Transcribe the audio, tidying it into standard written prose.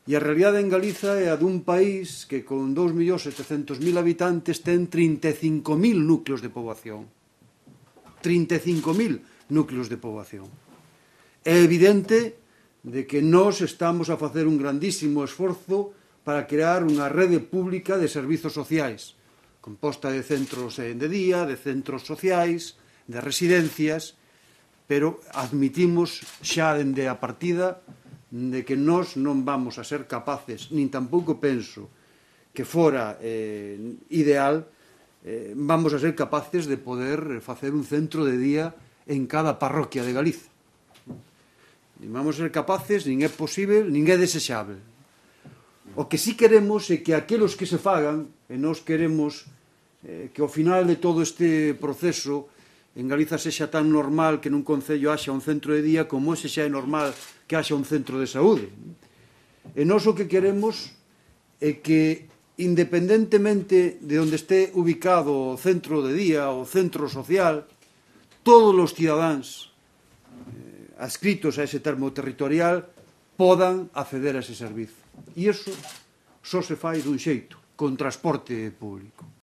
E a realidade en Galiza é a dun país que con 2.700.000 habitantes ten 35.000 núcleos de poboación. 35.000 núcleos de poboación. É evidente de que nós estamos a facer un grandísimo esforzo para crear unha rede pública de servizos sociais, composta de centros de día, de centros sociais, de residencias, pero admitimos xa dende a partida de que nós non vamos a ser capaces, nin tampouco penso que fora ideal, vamos a ser capaces de poder facer un centro de día en cada parroquia de Galiza. Nin vamos a ser capaces, nin é posible, nin é desexable. O que sí queremos é que aqueles que se fagan, e nós queremos que ao final de todo este proceso en Galiza sexa tan normal que nun concello haxa un centro de día como ese xa é normal que haxa un centro de saúde. E nós o que queremos é que, independentemente de onde este ubicado o centro de día ou centro social, todos os cidadáns adscritos a ese termo territorial podan acceder a ese servizo. E iso só se fai dun xeito, con transporte público.